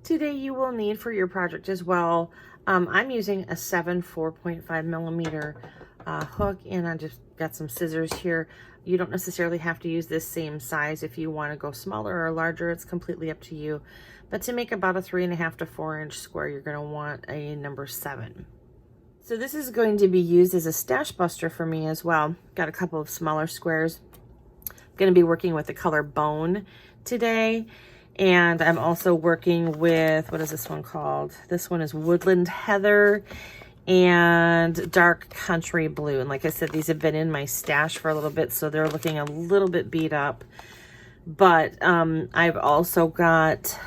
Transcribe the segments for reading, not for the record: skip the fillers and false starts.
today you will need for your project as well. I'm using a 4.5 millimeter hook, and I just got some scissors here. You don't necessarily have to use this same size. If you want to go smaller or larger, it's completely up to you. But to make about a 3.5 to 4 inch square, you're going to want a number 7. So this is going to be used as a stash buster for me as well. Got a couple of smaller squares. I'm going to be working with the color Bone today. And I'm also working with, what is this one called? This one is Woodland Heather and Dark Country Blue. And like I said, these have been in my stash for a little bit, so they're looking a little bit beat up. But I've also got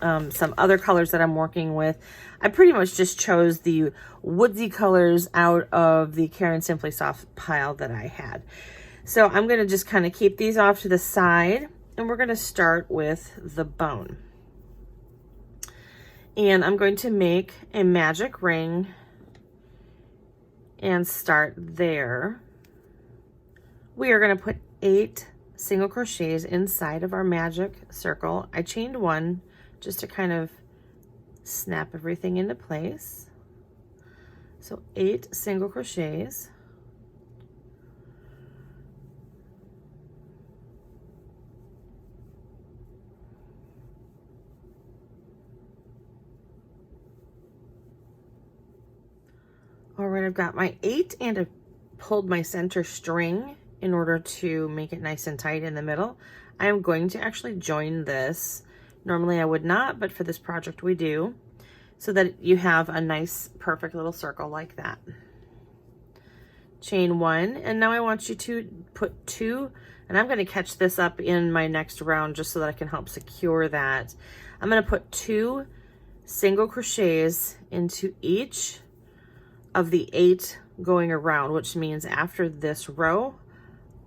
some other colors that I'm working with. I pretty much just chose the woodsy colors out of the Karen Simply Soft pile that I had. So I'm going to just kind of keep these off to the side, and we're going to start with the bone. And I'm going to make a magic ring and start there. We are going to put 8 single crochets inside of our magic circle. I chained 1 just to kind of snap everything into place. So 8 single crochets. All right, I've got my 8, and I've pulled my center string in order to make it nice and tight in the middle. I am going to actually join this. Normally I would not, but for this project we do, so that you have a nice, perfect little circle like that. Chain 1, and now I want you to put 2, and I'm going to catch this up in my next round just so that I can help secure that. I'm going to put 2 single crochets into each of the 8 going around, which means after this row,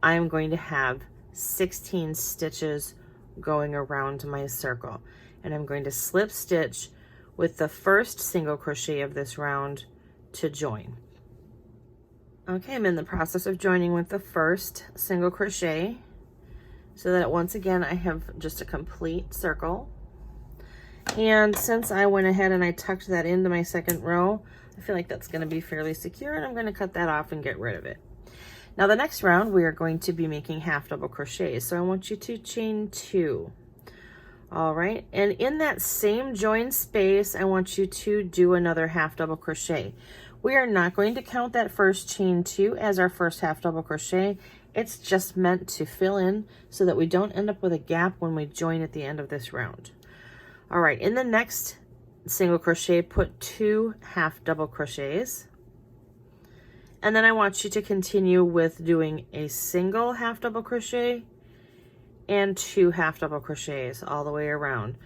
I'm going to have 16 stitches going around my circle. And I'm going to slip stitch with the first single crochet of this round to join. Okay, I'm in the process of joining with the first single crochet so that once again I have just a complete circle. And since I went ahead and I tucked that into my second row, I feel like that's going to be fairly secure, and I'm going to cut that off and get rid of it. Now the next round we are going to be making half double crochets, so I want you to chain 2. All right, and in that same join space I want you to do another half double crochet. We are not going to count that first chain 2 as our first half double crochet. It's just meant to fill in so that we don't end up with a gap when we join at the end of this round. All right, in the next single crochet, put 2 half double crochets, and then I want you to continue with doing a single half double crochet and 2 half double crochets all the way around.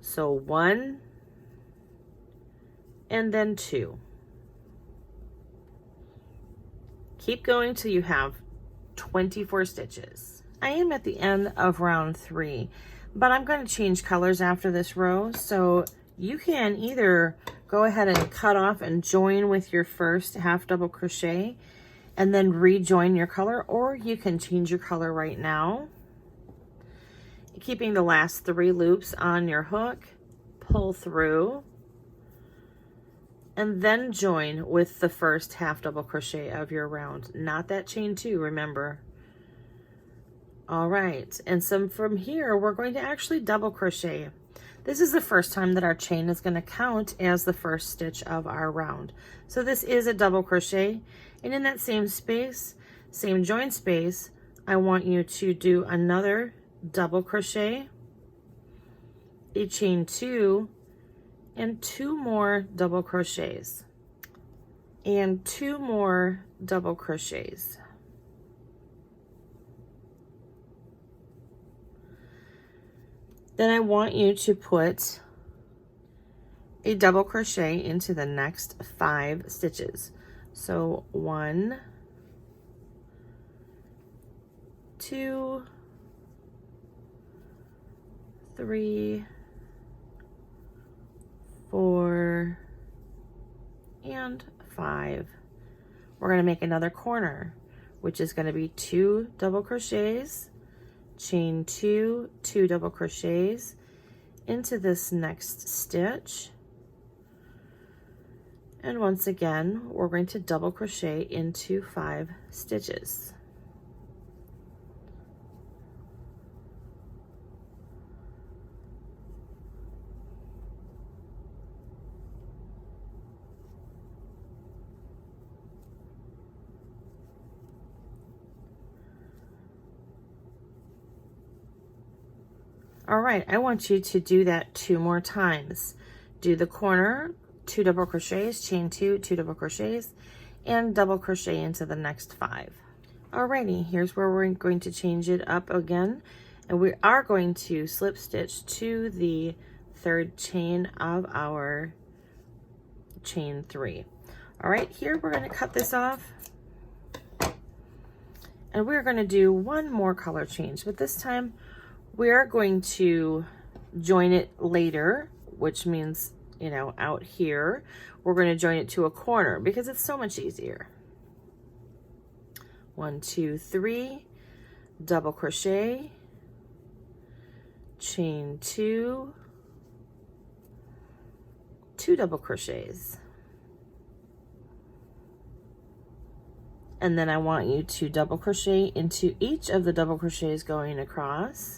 So 1 and then 2. Keep going till you have 24 stitches. I am at the end of round 3, but I'm going to change colors after this row, so you can either go ahead and cut off and join with your first half double crochet and then rejoin your color, or you can change your color right now, keeping the last 3 loops on your hook, pull through, and then join with the first half double crochet of your round, not that chain 2, remember. All right, and so from here we're going to actually double crochet. This is the first time that our chain is going to count as the first stitch of our round. So this is a double crochet, and in that same space, same join space, I want you to do another double crochet, a chain 2, and 2 more double crochets, and 2 more double crochets. Then I want you to put a double crochet into the next 5 stitches. So 1, 2, 3, 4, and 5. We're going to make another corner, which is going to be 2 double crochets, chain 2, 2 double crochets, into this next stitch. And once again, we're going to double crochet into 5 stitches. All right, I want you to do that 2 more times. Do the corner, 2 double crochets, chain 2, 2 double crochets, and double crochet into the next 5. Alrighty, here's where we're going to change it up again, and we are going to slip stitch to the 3rd chain of our chain 3. All right, here we're going to cut this off, and we're going to do one more color change, but this time we are going to join it later, which means, you know, out here, we're going to join it to a corner because it's so much easier. 1, 2, 3, double crochet, chain 2, 2 double crochets. And then I want you to double crochet into each of the double crochets going across.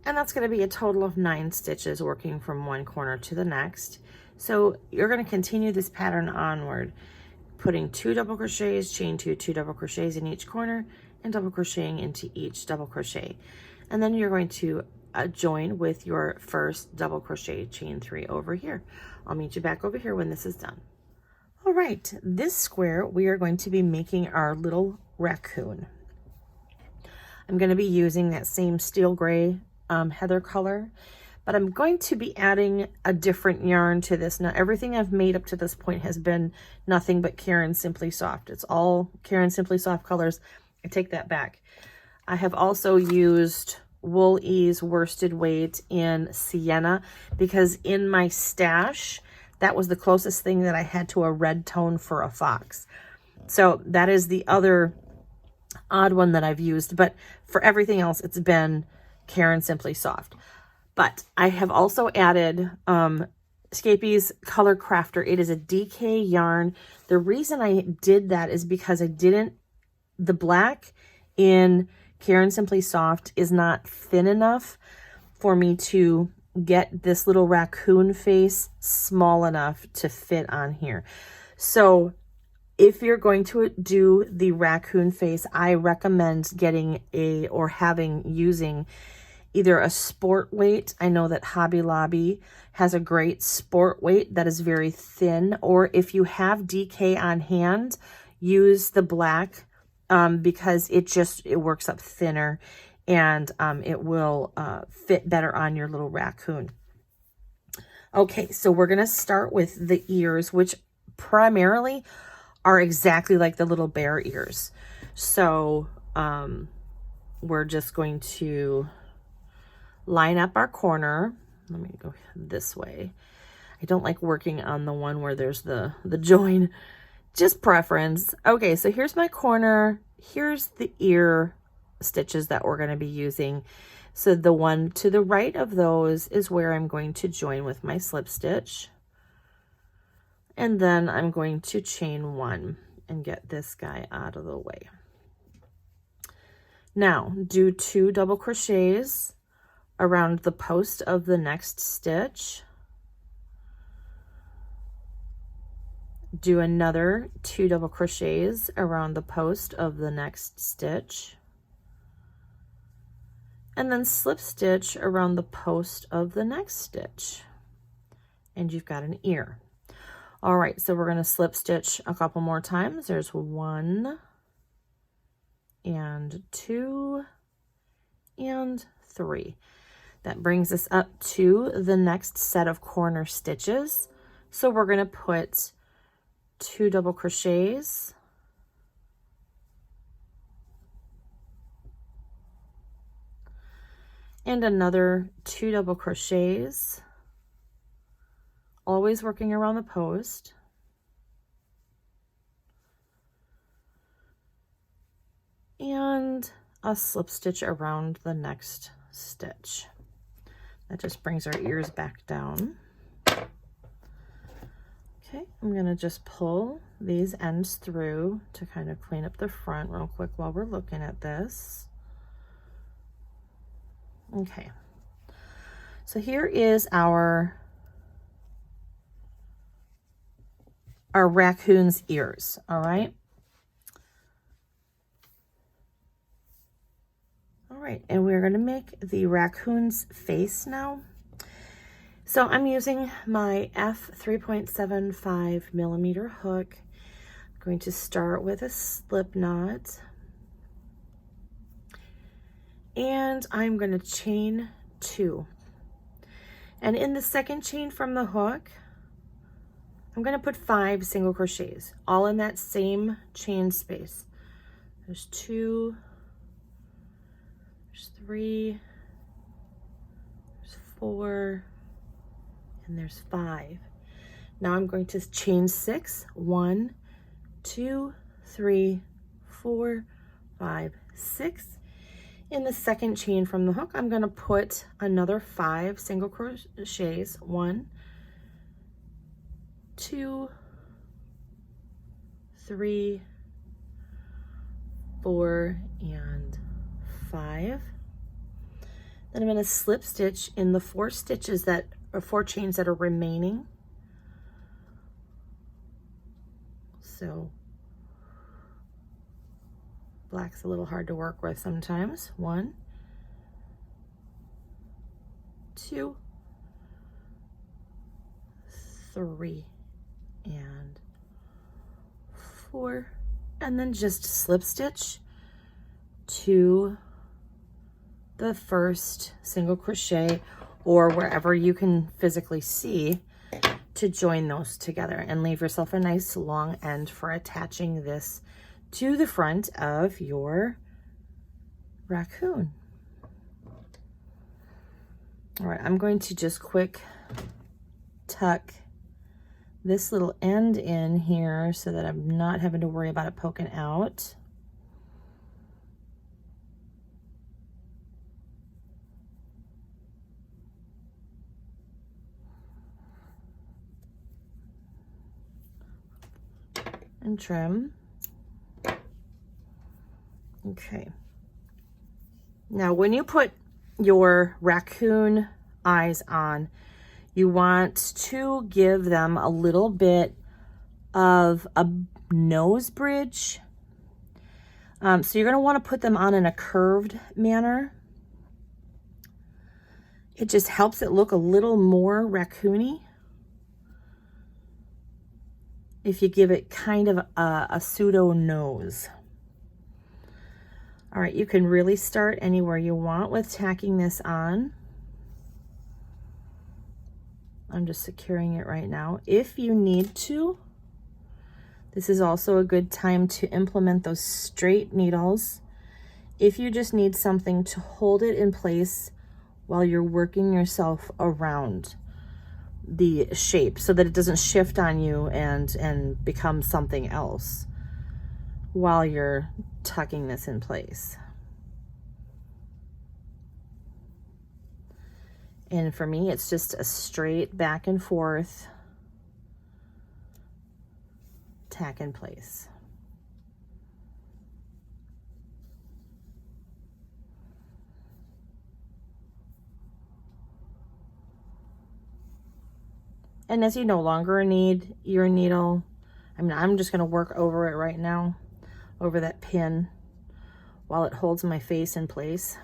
And that's going to be a total of 9 stitches working from one corner to the next. So you're going to continue this pattern onward, putting 2 double crochets, chain 2, 2 double crochets in each corner, and double crocheting into each double crochet. And then you're going to join with your first double crochet, chain 3 over here. I'll meet you back over here when this is done. All right, this square, we are going to be making our little raccoon. I'm going to be using that same steel gray heather color, but I'm going to be adding a different yarn to this. Now, everything I've made up to this point has been nothing but Caron Simply Soft. It's all Caron Simply Soft colors. I take that back. I have also used Wool Ease worsted weight in Sienna because in my stash, that was the closest thing that I had to a red tone for a fox. So that is the other odd one that I've used, but for everything else, it's been Caron Simply Soft. But I have also added Scapy's Color Crafter. It is a DK yarn. The reason I did that is because the black in Caron Simply Soft is not thin enough for me to get this little raccoon face small enough to fit on here. So if you're going to do the raccoon face, I recommend using either a sport weight. I know that Hobby Lobby has a great sport weight that is very thin, or if you have DK on hand, use the black because it works up thinner and it will fit better on your little raccoon. Okay, so we're going to start with the ears, which primarily are exactly like the little bear ears. So we're just going to line up our corner. Let me go this way. I don't like working on the one where there's the join, just preference. Okay, so here's my corner. Here's the ear stitches that we're going to be using. So the one to the right of those is where I'm going to join with my slip stitch. And then I'm going to chain 1 and get this guy out of the way. Now do 2 double crochets around the post of the next stitch. Do another 2 double crochets around the post of the next stitch. And then slip stitch around the post of the next stitch. And you've got an ear. All right, so we're going to slip stitch a couple more times. There's 1 and 2 and 3. That brings us up to the next set of corner stitches. So we're going to put 2 double crochets and another 2 double crochets, always working around the post. and a slip stitch around the next stitch. That just brings our ears back down. Okay, I'm going to just pull these ends through to kind of clean up the front real quick while we're looking at this. Okay, so here is our raccoon's ears, all right? All right, and we're going to make the raccoon's face now. So I'm using my f 3.75 millimeter hook. I'm going to start with a slip knot. And I'm going to chain 2. And in the second chain from the hook, I'm going to put 5 single crochets, all in that same chain space. There's 2, there's 3, there's 4, and there's 5. Now I'm going to chain 6. 1, 2, 3, 4, 5, 6. In the second chain from the hook, I'm going to put another 5 single crochets. 1, 2, 3, 4, and 5. Then I'm going to slip stitch in the 4 stitches that or 4 chains that are remaining. So black's a little hard to work with sometimes. 1, 2, 3, and 4, and then just slip stitch to the first single crochet or wherever you can physically see to join those together, and leave yourself a nice long end for attaching this to the front of your raccoon. All right, I'm going to just quick tuck this little end in here so that I'm not having to worry about it poking out. And trim. Okay. Now, when you put your raccoon eyes on, you want to give them a little bit of a nose bridge. So you're going to want to put them on in a curved manner. It just helps it look a little more raccoony if you give it kind of a pseudo nose. All right, you can really start anywhere you want with tacking this on. I'm just securing it right now. If you need to, this is also a good time to implement those straight needles. If you just need something to hold it in place while you're working yourself around the shape so that it doesn't shift on you and become something else while you're tucking this in place. And for me, it's just a straight back and forth tack in place. And as you no longer need your needle, I'm just going to work over it right now, over that pin, while it holds my face in place.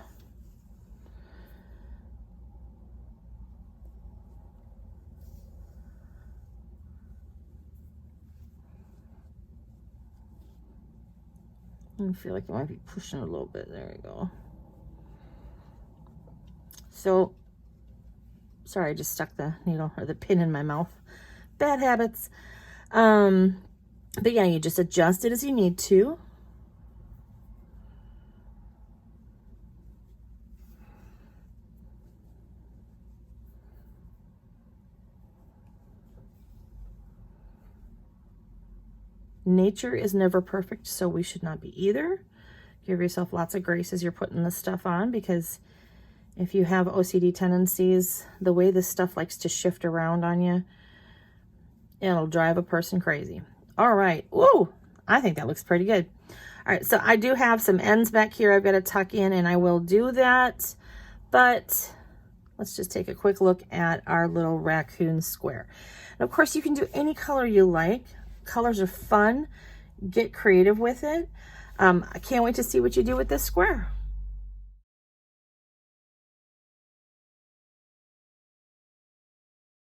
I feel like it might be pushing a little bit. There we go. So, sorry, I just stuck the needle or the pin in my mouth. Bad habits. But yeah, you just adjust it as you need to. Nature is never perfect, so we should not be either. Give yourself lots of grace as you're putting this stuff on, because if you have OCD tendencies, the way this stuff likes to shift around on you, it'll drive a person crazy. All right. Whoa, I think that looks pretty good. All right, so I do have some ends back here I've got to tuck in, and I will do that. But let's just take a quick look at our little raccoon square. And of course, you can do any color you like. Colors are fun. Get creative with it. I can't wait to see what you do with this square.